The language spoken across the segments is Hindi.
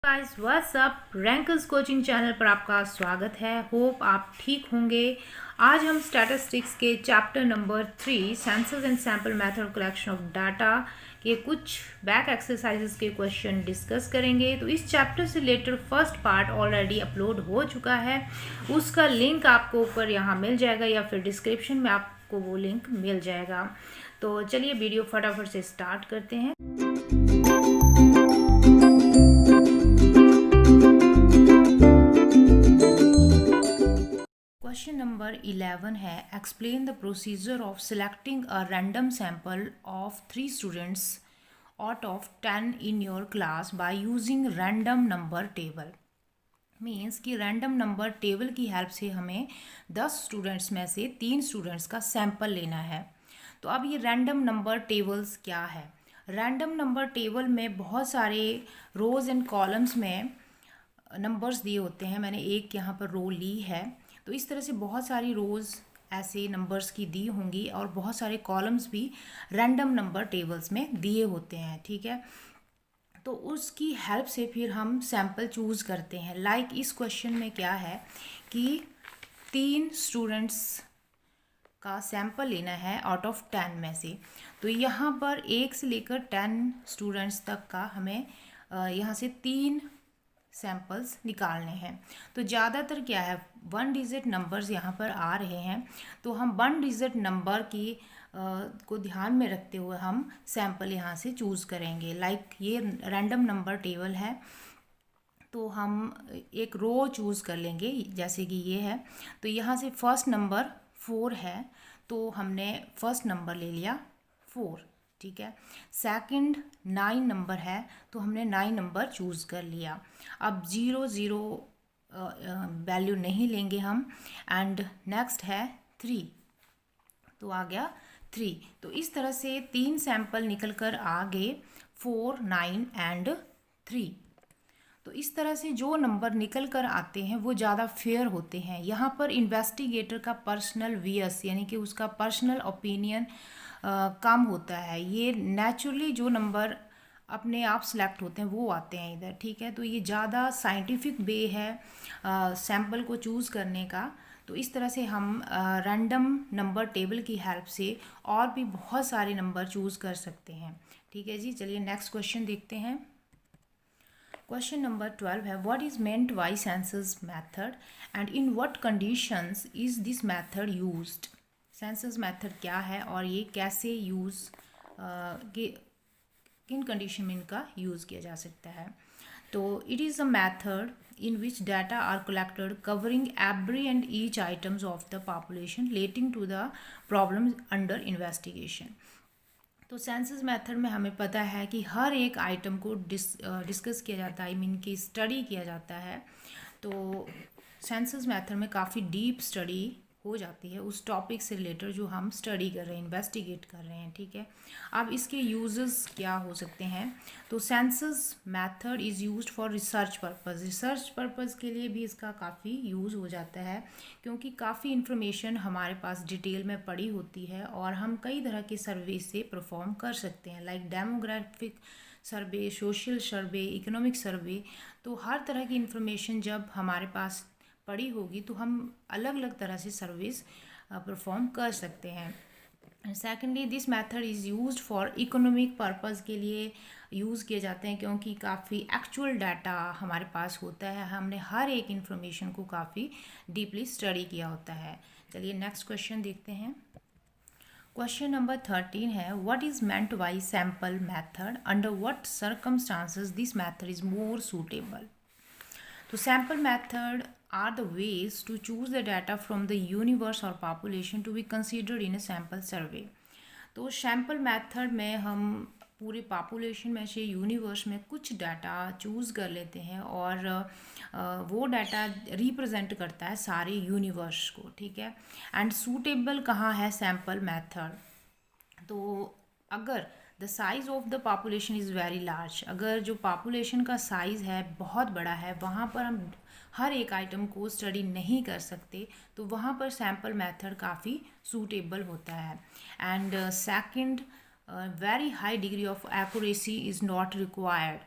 Guys what's up. Rankers coaching channel पर आपका स्वागत है। होप आप ठीक होंगे। आज हम स्टैटिस्टिक्स के chapter number 3 census and sample method collection of data के कुछ बैक एक्सरसाइजेस के क्वेश्चन डिस्कस करेंगे। तो इस चैप्टर से related first part already upload हो चुका है, उसका लिंक आपको ऊपर यहाँ मिल जाएगा या फिर डिस्क्रिप्शन में आपको वो लिंक मिल जाएगा। तो चलिए वीडियो फटाफट से स्टार्ट करते हैं। क्वेश्चन नंबर 11 है, explain the procedure of selecting a random sample of 3 students out of 10 in your class by using random number table. Means कि रैंडम नंबर टेबल की हेल्प से हमें 10 स्टूडेंट्स में से 3 स्टूडेंट्स का सैंपल लेना है। तो अब ये रैंडम नंबर टेबल्स क्या है? रैंडम नंबर टेबल में बहुत सारे रोज़ एंड कॉलम्स में नंबर्स दिए होते हैं। मैंने एक यहाँ पर रो ली है, तो इस तरह से बहुत सारी रोज़ ऐसे नंबर्स की दी होंगी और बहुत सारे कॉलम्स भी रैंडम नंबर टेबल्स में दिए होते हैं। ठीक है, तो उसकी हेल्प से फिर हम सैंपल चूज़ करते हैं। लाइक इस क्वेश्चन में क्या है कि 3 स्टूडेंट्स का सैंपल लेना है आउट ऑफ 10 में से। तो यहाँ पर 1 से लेकर 10 स्टूडेंट्स तक का हमें यहाँ से 3 सैंपल्स निकालने हैं। तो ज़्यादातर क्या है, 1 डिजिट नंबर्स यहाँ पर आ रहे हैं, तो हम 1 डिजिट नंबर की को ध्यान में रखते हुए हम सैंपल यहाँ से चूज़ करेंगे। लाइक ये रैंडम नंबर टेबल है, तो हम एक रो चूज़ कर लेंगे जैसे कि ये है। तो यहाँ से फर्स्ट नंबर 4 है, तो हमने फर्स्ट नंबर ले लिया 4। ठीक है, सेकंड 9 नंबर है, तो हमने 9 नंबर चूज़ कर लिया। अब 0 0 वैल्यू नहीं लेंगे हम। एंड नेक्स्ट है 3, तो आ गया 3। तो इस तरह से 3 सैंपल निकल कर आ गए, 4 9 एंड 3। तो इस तरह से जो नंबर निकल कर आते हैं वो ज़्यादा फेयर होते हैं। यहाँ पर इन्वेस्टिगेटर का पर्सनल वियस यानी कि उसका पर्सनल ओपिनियन कम होता है। ये नेचुरली जो नंबर अपने आप सेलेक्ट होते हैं वो आते हैं इधर। ठीक है, तो ये ज़्यादा साइंटिफिक वे है सैंपल को चूज़ करने का। तो इस तरह से हम रैंडम नंबर टेबल की हेल्प से और भी बहुत सारे नंबर चूज़ कर सकते हैं। ठीक है जी, चलिए नेक्स्ट क्वेश्चन देखते हैं। क्वेश्चन नंबर 12 है, what is meant bye census method and in what conditions is this method used. Census method क्या है और ये कैसे यूज़ किन कंडीशन में इनका यूज़ किया जा सकता है। तो it is a method in which data are collected covering every and each items of the population relating to the problems under investigation। तो सेंसस मेथड में हमें पता है कि हर एक आइटम को डिस्कस किया जाता है, आई मीन की स्टडी किया जाता है। तो सेंसस मेथड में काफ़ी डीप स्टडी हो जाती है उस टॉपिक से रिलेटेड जो हम स्टडी कर रहे हैं, इन्वेस्टिगेट कर रहे हैं। ठीक है, अब इसके यूजेस क्या हो सकते हैं। तो census method is used for research purpose. Research purpose के लिए भी इसका काफ़ी यूज़ हो जाता है, क्योंकि काफ़ी इन्फॉर्मेशन हमारे पास डिटेल में पड़ी होती है और हम कई तरह के सर्वे से परफॉर्म कर सकते हैं, लाइक डेमोग्राफिक सर्वे, सोशल सर्वे, इकोनॉमिक सर्वे। तो हर तरह की इन्फॉर्मेशन जब हमारे पास पड़ी होगी तो हम अलग अलग तरह से सर्विस परफॉर्म कर सकते हैं। Secondly this method is used for economic purpose के लिए यूज़ किए जाते हैं, क्योंकि काफ़ी एक्चुअल डाटा हमारे पास होता है, हमने हर एक इन्फॉर्मेशन को काफ़ी डीपली स्टडी किया होता है। चलिए नेक्स्ट क्वेश्चन देखते हैं। क्वेश्चन नंबर 13 है, what is meant by sample method, under what circumstances this method is more suitable. तो sample method are the ways to choose the data from the universe or population to be considered in a sample survey। तो सैंपल मेथड में हम पूरे पॉपुलेशन में से यूनिवर्स में कुछ डाटा चूज़ कर लेते हैं और वो डाटा रिप्रेजेंट करता है सारे यूनिवर्स को। ठीक है, एंड सूटेबल कहाँ है सैंपल मेथड। तो अगर the size of the population is very large, अगर जो पॉपुलेशन का साइज़ है बहुत बड़ा है, वहाँ पर हम हर एक आइटम को स्टडी नहीं कर सकते, तो वहाँ पर सैंपल मेथड काफ़ी सूटेबल होता है। And second, very high degree of accuracy is not required.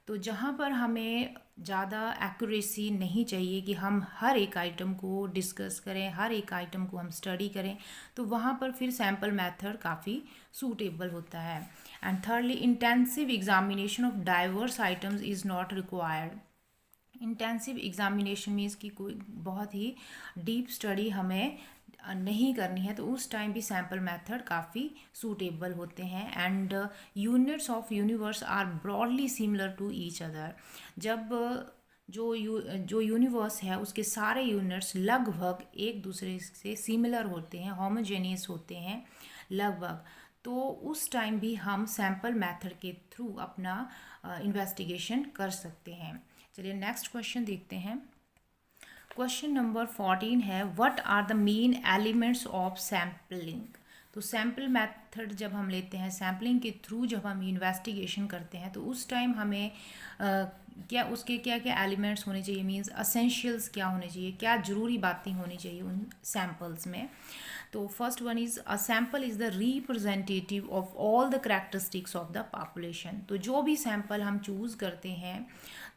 तो जहाँ पर हमें ज़्यादा एक्यूरेसी नहीं चाहिए कि हम हर एक आइटम को डिस्कस करें, हर एक आइटम को हम स्टडी करें, तो वहाँ पर फिर सैम्पल मेथड काफ़ी सूटेबल होता है। And thirdly, intensive examination of diverse items is not required. Intensive examination means कि कोई बहुत ही डीप स्टडी हमें नहीं करनी है, तो उस टाइम भी सैम्पल मेथड काफ़ी सूटेबल होते हैं। And units of universe are broadly similar to each other. जब जो यूनिवर्स है उसके सारे यूनिट्स लगभग एक दूसरे से सिमिलर होते हैं, होमोजेनियस होते हैं लगभग, तो उस टाइम भी हम सैम्पल मेथड के थ्रू अपना इन्वेस्टिगेशन कर सकते हैं। चलिए नेक्स्ट क्वेश्चन देखते हैं। क्वेश्चन नंबर 14 है, what are the main elements of sampling. तो सैम्पल मेथड जब हम लेते हैं, सैम्पलिंग के थ्रू जब हम इन्वेस्टिगेशन करते हैं, तो उस टाइम हमें क्या उसके क्या क्या एलिमेंट्स होने चाहिए, मींस असेंशियल्स क्या होने चाहिए, क्या ज़रूरी बातें होनी चाहिए उन सैम्पल्स में। तो first one is, a sample is the representative of all the characteristics of the population. तो जो भी सैम्पल हम चूज़ करते हैं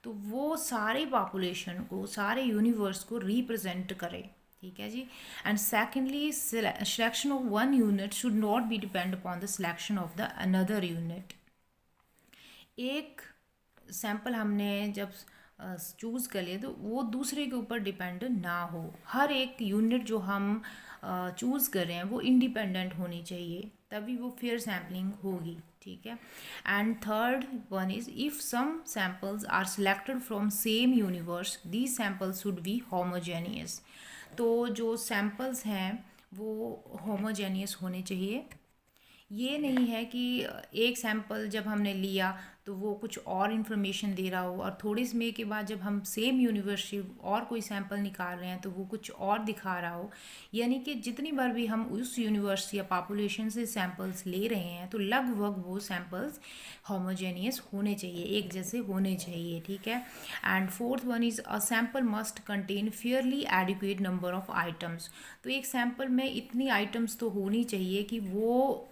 तो वो सारे पॉपुलेशन को, सारे यूनिवर्स को रिप्रेजेंट करे, ठीक है जी। And secondly, selection of one unit should not be depend upon the selection of the another unit. एक सैम्पल हमने जब चूज़ कर लिए तो वो दूसरे के ऊपर डिपेंड ना हो। हर एक यूनिट जो हम चूज़ कर रहे हैं वो इंडिपेंडेंट होनी चाहिए, तभी वो फेयर सैम्पलिंग होगी, ठीक है। And third one is, if some samples are selected from same universe, these samples should be homogeneous. तो जो सैम्पल्स हैं वो होमोजेनियस होने चाहिए। ये नहीं है कि एक सैम्पल जब हमने लिया तो वो कुछ और इन्फॉर्मेशन दे रहा हो, और थोड़े समय के बाद जब हम सेम यूनिवर्सिटी और कोई सैम्पल निकाल रहे हैं तो वो कुछ और दिखा रहा हो। यानी कि जितनी बार भी हम उस यूनिवर्स या पॉपुलेशन से सैम्पल्स ले रहे हैं तो लगभग वो सैम्पल्स होमोजेनियस होने चाहिए, एक जैसे होने चाहिए, ठीक है। And fourth one is, a sample must contain Fairlie adequate number of items. तो एक सैम्पल में इतनी आइटम्स तो होनी चाहिए कि वो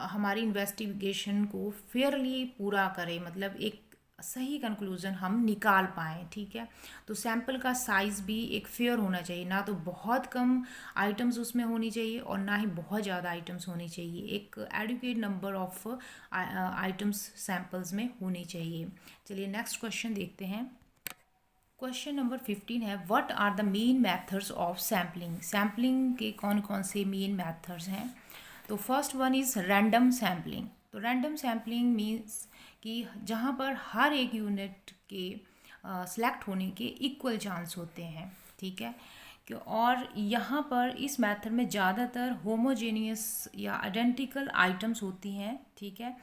हमारी इन्वेस्टिगेशन को फेयरली पूरा करे, मतलब एक सही कंक्लूज़न हम निकाल पाएँ, ठीक है। तो सैम्पल का साइज़ भी एक फेयर होना चाहिए, ना तो बहुत कम आइटम्स उसमें होनी चाहिए और ना ही बहुत ज़्यादा आइटम्स होनी चाहिए। एक adequate number of items samples में होनी चाहिए। चलिए नेक्स्ट क्वेश्चन देखते हैं। क्वेश्चन नंबर 15 है, what are the main methods of sampling. Sampling के कौन कौन से मेन मेथड्स हैं। तो first one is random sampling. तो रैंडम सैम्पलिंग मीन्स कि जहाँ पर हर एक यूनिट के सिलेक्ट होने के इक्वल चांस होते हैं, ठीक है। कि और यहाँ पर इस मेथड में ज़्यादातर होमोजेनियस या आइडेंटिकल आइटम्स होती हैं, ठीक है।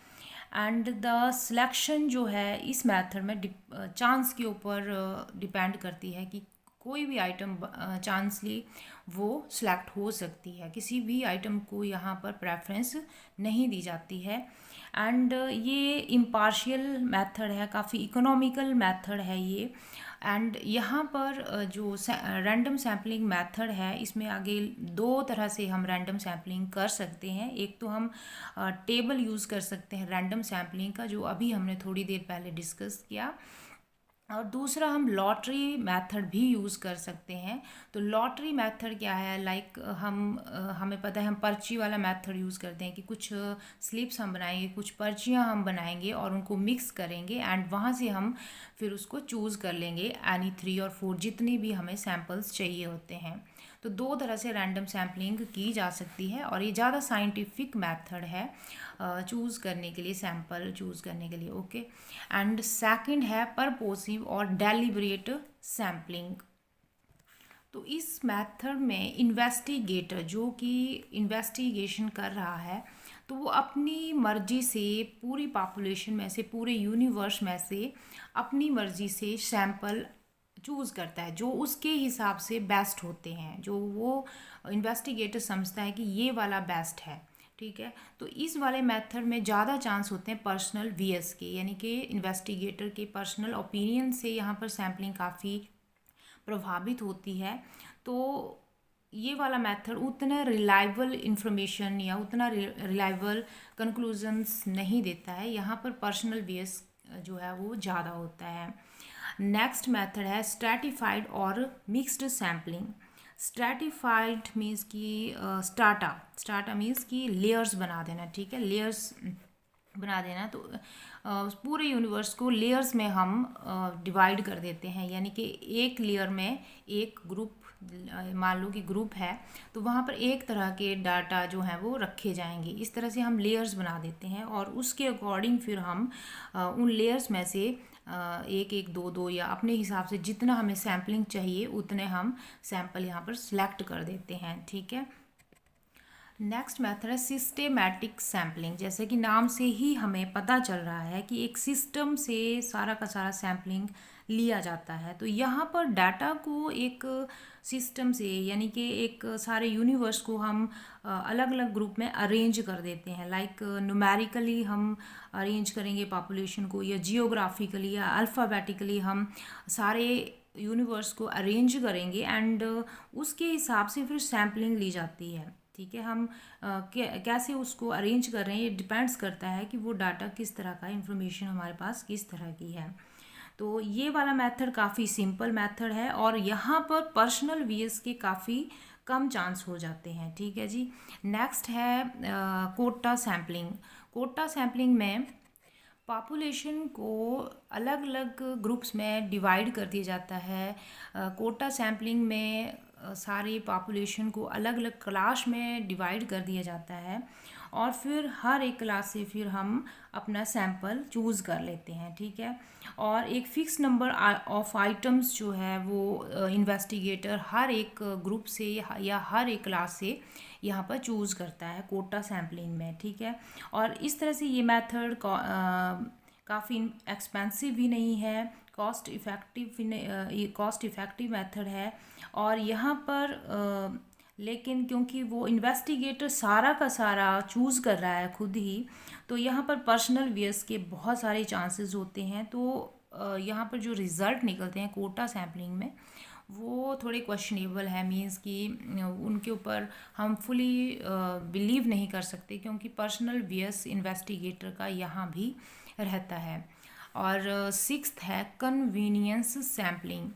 एंड द सिलेक्शन जो है इस मेथड में चांस के ऊपर डिपेंड करती है कि कोई भी आइटम चांसली वो सिलेक्ट हो सकती है, किसी भी आइटम को यहाँ पर प्रेफरेंस नहीं दी जाती है। एंड ये इम्पार्शियल मेथड है, काफ़ी इकोनॉमिकल मेथड है ये। एंड यहाँ पर जो रैंडम सैम्पलिंग मेथड है इसमें आगे दो तरह से हम रैंडम सैम्पलिंग कर सकते हैं। एक तो हम टेबल यूज़ कर सकते हैं रैंडम सैम्पलिंग का, जो अभी हमने थोड़ी देर पहले डिस्कस किया, और दूसरा हम लॉटरी मेथड भी यूज़ कर सकते हैं। तो लॉटरी मेथड क्या है, लाइक हमें पता है हम पर्ची वाला मेथड यूज़ करते हैं कि कुछ स्लिप्स हम बनाएंगे, कुछ पर्चियाँ हम बनाएंगे और उनको मिक्स करेंगे एंड वहाँ से हम फिर उसको चूज़ कर लेंगे एनी 3 और 4 जितने भी हमें सैम्पल्स चाहिए होते हैं। तो दो तरह से रैंडम सैम्पलिंग की जा सकती है और ये ज़्यादा साइंटिफिक मेथड है चूज़ करने के लिए, सैम्पल चूज़ करने के लिए, ओके। एंड सेकंड है परपोसिव और डेलिब्रेट सैम्पलिंग। तो इस मेथड में इन्वेस्टिगेटर जो कि इन्वेस्टिगेशन कर रहा है तो वो अपनी मर्जी से पूरी पॉपुलेशन में से, पूरे यूनिवर्स में से अपनी मर्जी से सैम्पल चूज़ करता है जो उसके हिसाब से बेस्ट होते हैं, जो वो इन्वेस्टिगेटर समझता है कि ये वाला बेस्ट है, ठीक है। तो इस वाले मेथड में ज़्यादा चांस होते हैं पर्सनल वीएस के, यानी कि इन्वेस्टिगेटर के पर्सनल ओपिनियन से यहाँ पर सैम्पलिंग काफ़ी प्रभावित होती है। तो ये वाला मेथड उतना रिलायबल इंफॉर्मेशन या उतना रिलायबल कंक्लूजन्स नहीं देता है। यहाँ पर पर्सनल वीएस जो है वो ज़्यादा होता है। नेक्स्ट मेथड है स्ट्रैटिफाइड और मिक्स्ड सैम्पलिंग। स्ट्रैटिफाइड मीन्स कि स्टार्टा मीन्स कि लेयर्स बना देना, ठीक है, लेयर्स बना देना। तो पूरे यूनिवर्स को लेयर्स में हम डिवाइड कर देते हैं, यानी कि एक लेयर में एक ग्रुप, मान लो कि ग्रुप है तो वहाँ पर एक तरह के डाटा जो हैं वो रखे जाएंगे। इस तरह से हम लेयर्स बना देते हैं और उसके अकॉर्डिंग फिर हम उन लेयर्स में से एक एक दो दो या अपने हिसाब से जितना हमें सैम्पलिंग चाहिए उतने हम सैंपल यहाँ पर सिलेक्ट कर देते हैं, ठीक है। नेक्स्ट मेथड है सिस्टेमैटिक सैम्पलिंग। जैसे कि नाम से ही हमें पता चल रहा है कि एक सिस्टम से सारा का सारा सैम्पलिंग लिया जाता है। तो यहाँ पर डाटा को एक सिस्टम से, यानी कि एक सारे यूनिवर्स को हम अलग अलग ग्रुप में अरेंज कर देते हैं। लाइक न्यूमेरिकली हम अरेंज करेंगे पॉपुलेशन को, या जियोग्राफिकली या अल्फ़ाबेटिकली हम सारे यूनिवर्स को अरेंज करेंगे एंड उसके हिसाब से फिर सैम्पलिंग ली जाती है, ठीक है। हम कैसे उसको अरेंज कर रहे हैं ये डिपेंड्स करता है कि वो डाटा किस तरह का, इंफॉर्मेशन हमारे पास किस तरह की है। तो ये वाला मेथड काफ़ी सिंपल मेथड है और यहाँ पर पर्सनल वीएस के काफ़ी कम चांस हो जाते हैं, ठीक है जी। नेक्स्ट है कोटा सैम्पलिंग। कोटा सैम्पलिंग में पॉपुलेशन को अलग अलग ग्रुप्स में डिवाइड कर दिया जाता है। कोटा सैम्पलिंग में सारी पॉपुलेशन को अलग अलग क्लास में डिवाइड कर दिया जाता है और फिर हर एक क्लास से फिर हम अपना सैंपल चूज़ कर लेते हैं, ठीक है। और एक फ़िक्स नंबर ऑफ आइटम्स जो है वो इन्वेस्टिगेटर हर एक ग्रुप से या हर एक क्लास से यहाँ पर चूज़ करता है कोटा सैम्पलिंग में, ठीक है। और इस तरह से ये मेथड काफ़ी एक्सपेंसिव भी नहीं है, कॉस्ट इफ़ेक्टिव मेथड है। और यहाँ पर लेकिन क्योंकि वो इन्वेस्टिगेटर सारा का सारा चूज़ कर रहा है खुद ही, तो यहाँ पर पर्सनल वेयर्स के बहुत सारे चांसेस होते हैं। तो यहाँ पर जो रिज़ल्ट निकलते हैं कोटा सैम्पलिंग में वो थोड़े क्वेश्चनेबल है, मीन्स कि उनके ऊपर हम फुली बिलीव नहीं कर सकते क्योंकि पर्सनल वेयर्स इन्वेस्टिगेटर का यहाँ भी रहता है। और सिक्स्थ है कन्वीनियंस सैम्पलिंग।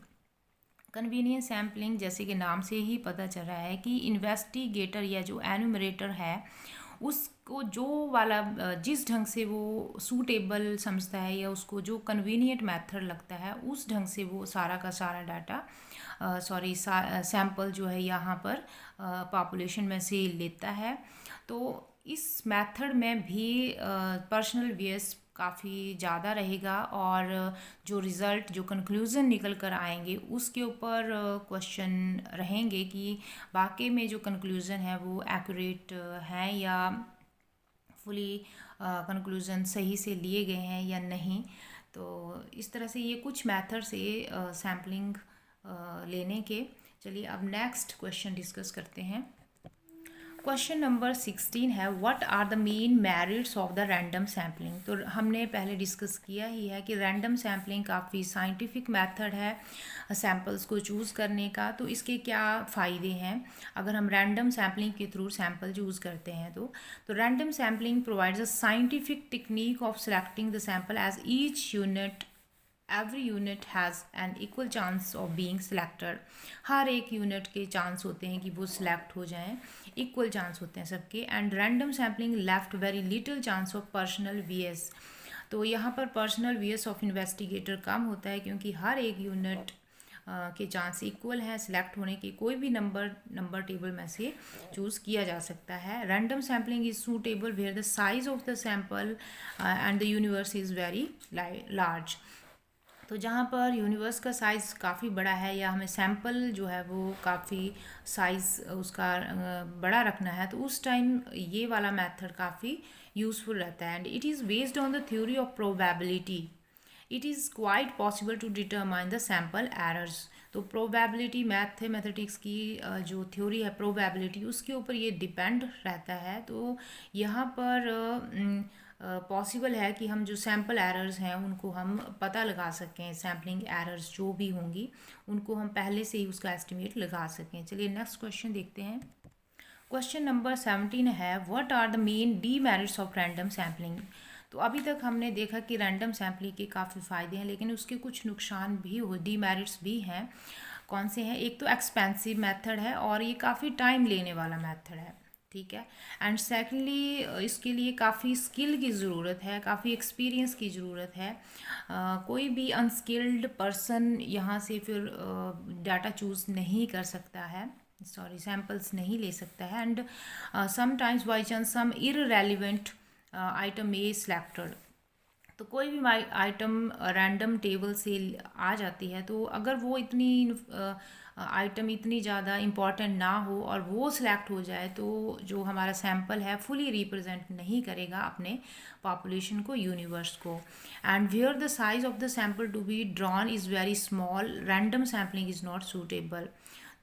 कन्वीनियंस सैम्पलिंग जैसे कि नाम से ही पता चल रहा है कि इन्वेस्टिगेटर या जो एनुमरेटर है उसको जो वाला जिस ढंग से वो सूटेबल समझता है या उसको जो कन्वीनियंट मेथड लगता है उस ढंग से वो सारा का सारा डाटा सैंपल जो है यहाँ पर पॉपुलेशन में से लेता है। तो इस मेथड में भी पर्सनल वेयर्स काफ़ी ज़्यादा रहेगा और जो रिज़ल्ट, जो कंक्लूज़न निकल कर आएंगे उसके ऊपर क्वेश्चन रहेंगे कि वाकई में जो कंक्लूज़न है वो एक्यूरेट हैं या फुली कंक्लूज़न सही से लिए गए हैं या नहीं। तो इस तरह से ये कुछ मेथड से सैम्पलिंग लेने के। चलिए अब नेक्स्ट क्वेश्चन डिस्कस करते हैं। क्वेश्चन नंबर 16 है what are the main merits of the random sampling. तो हमने पहले डिस्कस किया ही है कि रैंडम सैम्पलिंग काफ़ी साइंटिफिक मेथड है सैम्पल्स को चूज़ करने का। तो इसके क्या फ़ायदे हैं अगर हम रैंडम सैम्पलिंग के थ्रू सैम्पल चूज़ करते हैं। तो random sampling provides a scientific technique of selecting the sample as each unit every unit has an equal chance of being selected. हर एक यूनिट के चांस होते हैं कि वो सिलेक्ट हो जाएं, इक्वल चांस होते हैं सबके। And random sampling left very little chance of personal bias. तो यहाँ पर पर्सनल वीएस ऑफ इन्वेस्टिगेटर कम होता है क्योंकि हर एक यूनिट के चांस इक्वल है सिलेक्ट होने के। कोई भी नंबर टेबल में से चूज़ किया जा सकता है। Random sampling is suitable where the size of the sample and the universe is very large. तो जहाँ पर यूनिवर्स का साइज़ काफ़ी बड़ा है या हमें सैम्पल जो है वो काफ़ी साइज़ उसका बड़ा रखना है तो उस टाइम ये वाला मेथड काफ़ी यूज़फुल रहता है। And it is based on the theory of probability. It is quite possible to determine the sample errors. तो प्रोबेबिलिटी मैथमेटिक्स की जो थ्योरी है प्रोबेबिलिटी उसके ऊपर ये डिपेंड रहता है। तो यहाँ पर पॉसिबल है कि हम जो सैम्पल एरर्स हैं उनको हम पता लगा सकें, सैम्पलिंग एरर्स जो भी होंगी उनको हम पहले से ही उसका एस्टिमेट लगा सकें। चलिए नेक्स्ट क्वेश्चन देखते हैं। क्वेश्चन नंबर 17 है what are the main demerits of random sampling. तो अभी तक हमने देखा कि रैंडम सैम्पलिंग के काफ़ी फ़ायदे हैं, लेकिन उसके कुछ नुकसान भी हो, डीमेरिट्स भी हैं। कौन से हैं? एक तो एक्सपेंसिव मेथड है और ये काफ़ी टाइम लेने वाला मेथड है, ठीक है। एंड सेकेंडली इसके लिए काफ़ी स्किल की ज़रूरत है, काफ़ी एक्सपीरियंस की ज़रूरत है। कोई भी अनस्किल्ड पर्सन यहाँ से फिर डाटा चूज़ नहीं कर सकता है, सॉरी सैम्पल्स नहीं ले सकता है। And sometimes by chance some irrelevant item may selected, तो कोई भी आइटम रैंडम टेबल से आ जाती है, तो अगर वो इतनी आइटम इतनी ज़्यादा इम्पॉर्टेंट ना हो और वो सिलेक्ट हो जाए, तो जो हमारा सैम्पल है फुली रिप्रेजेंट नहीं करेगा अपने पॉपुलेशन को, यूनिवर्स को। And where the size of the sample to be drawn is very small, random sampling is not suitable.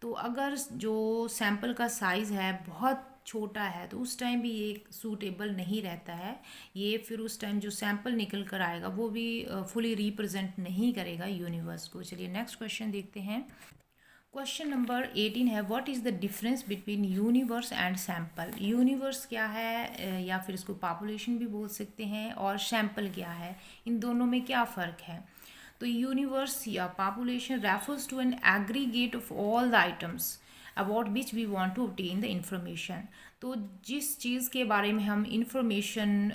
तो अगर जो सैम्पल का साइज़ है बहुत छोटा है, तो उस टाइम भी ये सूटेबल नहीं रहता है। ये फिर उस टाइम जो सैम्पल निकल कर आएगा वो भी फुली रिप्रेजेंट नहीं करेगा यूनिवर्स को। चलिए नेक्स्ट क्वेश्चन देखते हैं। क्वेश्चन नंबर 18 है, what is the difference between universe and sample. Universe क्या है, या फिर इसको पॉपुलेशन भी बोल सकते हैं, और सैम्पल क्या है, इन दोनों में क्या फ़र्क है। तो यूनिवर्स या population refers to an aggregate of all the items about which we want to obtain the information. तो जिस चीज़ के बारे में हम इंफॉर्मेशन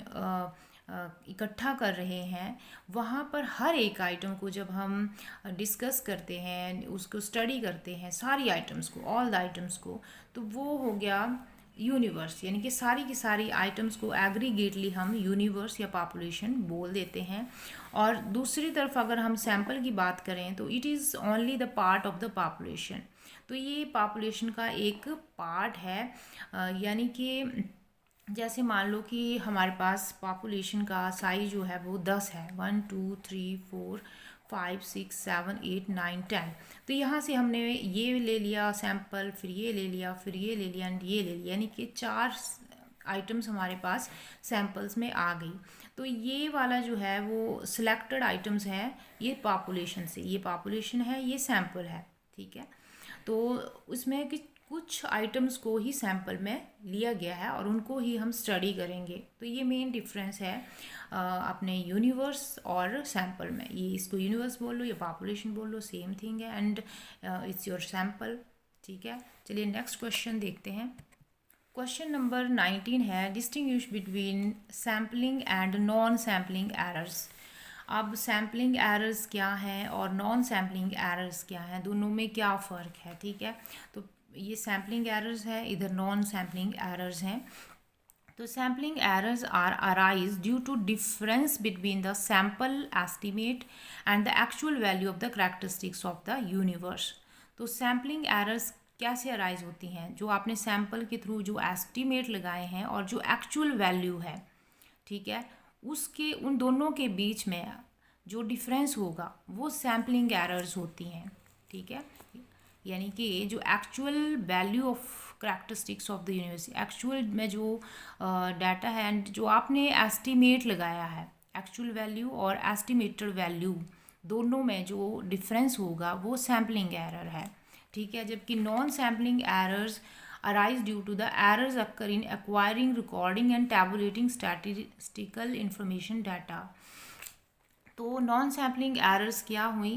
इकट्ठा कर रहे हैं, वहाँ पर हर एक आइटम को जब हम डिस्कस करते हैं, उसको स्टडी करते हैं, सारी आइटम्स को, ऑल द आइटम्स को, तो वो हो गया यूनिवर्स। यानी कि सारी की सारी आइटम्स को एग्रीगेटली हम यूनिवर्स या पॉपुलेशन बोल देते हैं। और दूसरी तरफ अगर हम सैम्पल की बात करें, तो it is only the part of the population. तो ये पॉपुलेशन का एक पार्ट है। यानी कि जैसे मान लो कि हमारे पास पॉपुलेशन का साइज जो है वो 10 है, 1 2 3 4 5 6 7 8 9 10। तो यहाँ से हमने ये ले लिया सैम्पल, फिर ये ले लिया, फिर ये ले लिया, एंड ये ले लिया, यानी कि 4 आइटम्स हमारे पास सैम्पल्स में आ गई। तो ये वाला जो है वो सिलेक्टेड आइटम्स है, ये पॉपुलेशन से, ये पॉपुलेशन है, ये सैम्पल है, ठीक है। तो उसमें कि कुछ आइटम्स को ही सैम्पल में लिया गया है और उनको ही हम स्टडी करेंगे। तो ये मेन डिफरेंस है अपने यूनिवर्स और सैम्पल में। ये इसको यूनिवर्स बोल लो या पॉपुलेशन बोल लो, सेम थिंग है, एंड इट्स योर सैम्पल, ठीक है। चलिए नेक्स्ट क्वेश्चन देखते हैं। क्वेश्चन नंबर 19 है, distinguish between sampling and non sampling errors. अब सैम्पलिंग एरर्स क्या हैं और नॉन सैम्पलिंग एरर्स क्या हैं, दोनों में क्या फ़र्क है, ठीक है। तो ये सैम्पलिंग एरर्स है, इधर नॉन सैम्पलिंग एरर्स हैं। तो sampling errors are arise due to difference between the sample estimate and the actual value of the characteristics of the universe. तो सैम्पलिंग एरर्स कैसे अराइज होती हैं, जो आपने सैम्पल के थ्रू जो एस्टिमेट लगाए हैं और जो एक्चुअल वैल्यू है, ठीक है, उसके उन दोनों के बीच में जो डिफरेंस होगा वो सैम्पलिंग एरर्स होती हैं, ठीक है। यानी कि जो actual value of characteristics of the universe, actual में जो डाटा है एंड जो आपने एस्टिमेट लगाया है, एक्चुअल वैल्यू और एस्टिमेटेड वैल्यू दोनों में जो डिफरेंस होगा वो सैम्पलिंग एरर है, ठीक है। जबकि non sampling errors arise due to the errors occur in acquiring, recording and tabulating statistical information data। तो नॉन सैम्पलिंग एरर्स क्या हुई,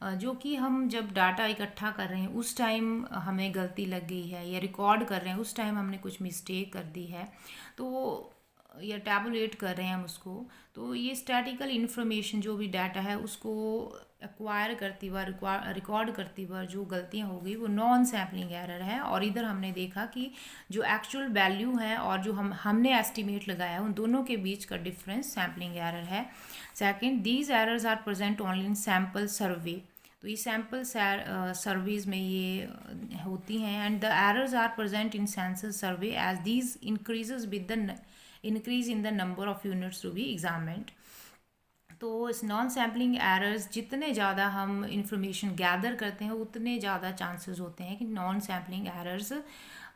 जो कि हम जब डाटा इकट्ठा कर रहे हैं उस टाइम हमें गलती लग गई है, या रिकॉर्ड कर रहे हैं उस टाइम हमने कुछ मिस्टेक कर दी है, तो या टैबुलेट कर रहे हैं हम उसको, तो ये स्टैटिकल इन्फॉर्मेशन जो भी डाटा है उसको एक्वायर करती बार, रिकॉर्ड करती बार जो गलतियाँ हो गई वो नॉन सैम्पलिंग एरर है। और इधर हमने देखा कि जो एक्चुअल वैल्यू है और जो हमने एस्टिमेट लगाया है उन दोनों के बीच का डिफरेंस सैम्पलिंग एरर है। Second, these errors are present only in sample survey. तो ये सैम्पल सर्वेज में ये होती हैं। And the errors are present in census survey as these increases with the increase in the number of units to be examined. तो इस नॉन सैम्पलिंग एरर्स जितने ज़्यादा हम इंफॉर्मेशन गैदर करते हैं उतने ज़्यादा चांसेस होते हैं कि नॉन सैम्पलिंग एरर्स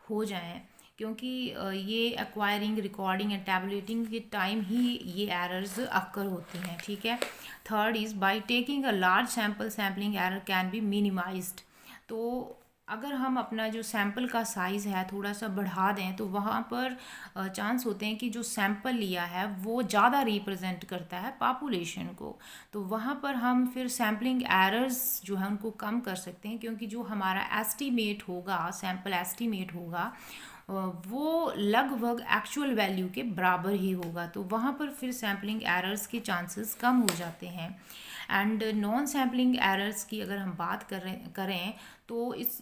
हो जाएं, क्योंकि ये एक्वायरिंग, रिकॉर्डिंग एंड टैबुलेटिंग के टाइम ही ये एरर्स अक्कर होती हैं, ठीक है। Third is by taking a large sample, sampling error can be minimised. तो अगर हम अपना जो सैंपल का साइज़ है थोड़ा सा बढ़ा दें तो वहाँ पर चांस होते हैं कि जो सैंपल लिया है वो ज़्यादा रिप्रेजेंट करता है पॉपुलेशन को, तो वहाँ पर हम फिर सैम्पलिंग एरर्स जो है उनको कम कर सकते हैं, क्योंकि जो हमारा एस्टीमेट होगा, सैंपल एस्टीमेट होगा, वो लगभग एक्चुअल वैल्यू के बराबर ही होगा, तो वहाँ पर फिर सैम्पलिंग एरर्स के चांसेस कम हो जाते हैं। एंड नॉन सैम्पलिंग एरर्स की अगर हम बात करें तो इस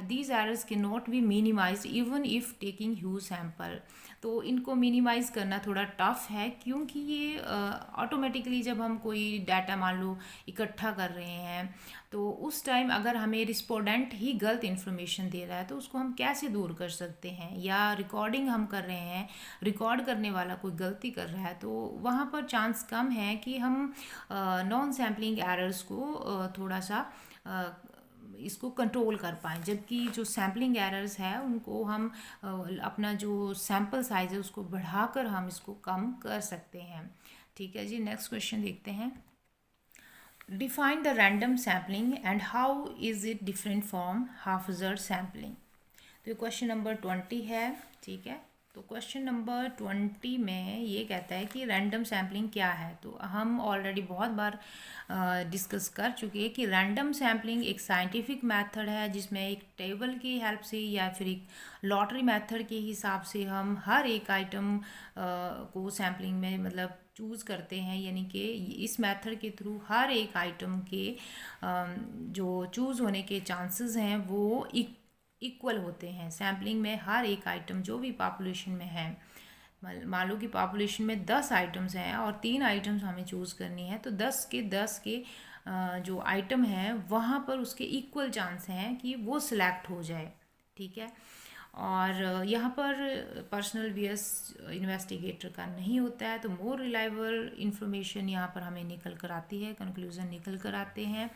these errors can not be minimise even if taking huge sample, तो इनको मिनिमाइज़ करना थोड़ा टफ है, क्योंकि ये ऑटोमेटिकली जब हम कोई डाटा मान लो इकट्ठा कर रहे हैं तो उस टाइम अगर हमें रिस्पोंडेंट ही गलत इन्फॉर्मेशन दे रहा है तो उसको हम कैसे दूर कर सकते हैं, या रिकॉर्डिंग हम कर रहे हैं, रिकॉर्ड करने वाला कोई गलती कर रहा है, तो वहाँ पर चांस कम है कि हम नॉन सैम्पलिंग एरर्स को थोड़ा सा इसको कंट्रोल कर पाएँ, जबकि जो सैम्पलिंग एरर्स है उनको हम अपना जो सैम्पल साइज़ है उसको बढ़ाकर हम इसको कम कर सकते हैं। ठीक है जी, नेक्स्ट क्वेश्चन देखते हैं। Define the random sampling and how is it different from haphazard sampling. तो ये क्वेश्चन नंबर 20 है। ठीक है, तो क्वेश्चन नंबर 20 में ये कहता है कि रैंडम सैम्पलिंग क्या है। तो हम ऑलरेडी बहुत बार डिस्कस कर चुके हैं कि रैंडम सैम्पलिंग एक साइंटिफिक मेथड है जिसमें एक टेबल की हेल्प से या फिर एक लॉटरी मेथड के हिसाब से हम हर एक आइटम को सैम्पलिंग में मतलब चूज़ करते हैं, यानी कि इस मेथड के थ्रू हर एक आइटम के जो चूज़ होने के चांसेस हैं वो इक्वल होते हैं। सैम्पलिंग में हर एक आइटम जो भी पॉपुलेशन में है, मान लो कि पॉपुलेशन में 10 आइटम्स हैं और 3 आइटम्स हमें चूज़ करनी है, तो 10 के जो आइटम हैं वहाँ पर उसके इक्वल चांस हैं कि वो सिलेक्ट हो जाए। ठीक है, और यहाँ पर पर्सनल बियस इन्वेस्टिगेटर का नहीं होता है, तो मोर रिलायबल इंफॉर्मेशन यहाँ पर हमें निकल कर आती है, कंक्लूजन निकल कर आते हैं।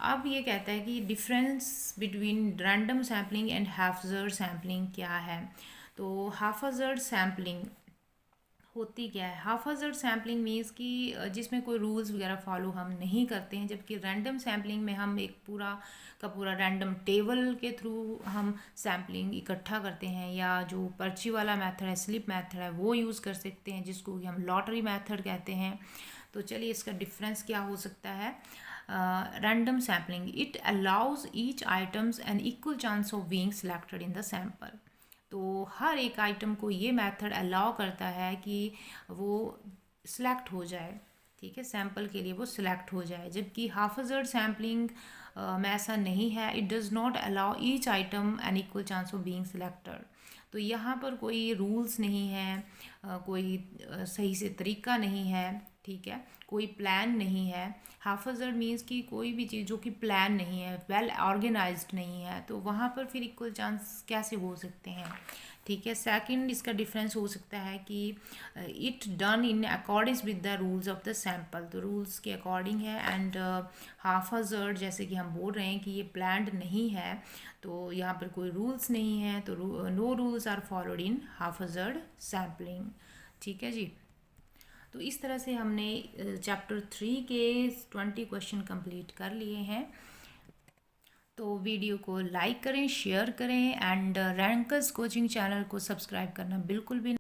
अब ये कहता है कि difference between random sampling and haphazard sampling क्या है। तो हैफजर्ड सैम्पलिंग होती क्या है। हाफाजर्ड सैम्पलिंग मीन्स कि जिसमें कोई रूल्स वगैरह फॉलो हम नहीं करते हैं, जबकि रैंडम सैम्पलिंग में हम एक पूरा का पूरा रैंडम टेबल के थ्रू हम सैम्पलिंग इकट्ठा करते हैं, या जो पर्ची वाला मेथड है, स्लिप मेथड है, वो यूज़ कर सकते हैं, जिसको कि हम लॉटरी मेथड कहते हैं। तो चलिए इसका डिफरेंस क्या हो सकता है। Random sampling it allows each items an equal chance of being selected in the sample. तो हर एक आइटम को ये मेथड अलाउ करता है कि वो सिलेक्ट हो जाए। ठीक है, सैम्पल के लिए वो सिलेक्ट हो जाए, जबकि हाफजर्ड सैम्पलिंग में ऐसा नहीं है। It does not allow each item an equal chance of being selected. तो यहाँ पर कोई रूल्स नहीं है, कोई सही से तरीका नहीं है। ठीक है, कोई प्लान नहीं है। हाफजर्ड मीन्स कि कोई भी चीज़ जो कि प्लान नहीं है, वेल ऑर्गेनाइज्ड नहीं है, तो वहाँ पर फिर इक्वल चांस कैसे हो सकते हैं। ठीक है, सेकंड इसका डिफरेंस हो सकता है कि it done in according with the rules of the sample, तो रूल्स के अकॉर्डिंग है। एंड हाफजर्ड जैसे कि हम बोल रहे हैं कि ये प्लान्ड नहीं है, तो यहाँ पर कोई रूल्स नहीं है, तो no rules are followed in haphazard sampling. ठीक है जी, तो इस तरह से हमने चैप्टर 3 के 20 क्वेश्चन कंप्लीट कर लिए हैं। तो वीडियो को लाइक करें, शेयर करें, एंड रैंकर्स कोचिंग चैनल को सब्सक्राइब करना बिल्कुल भी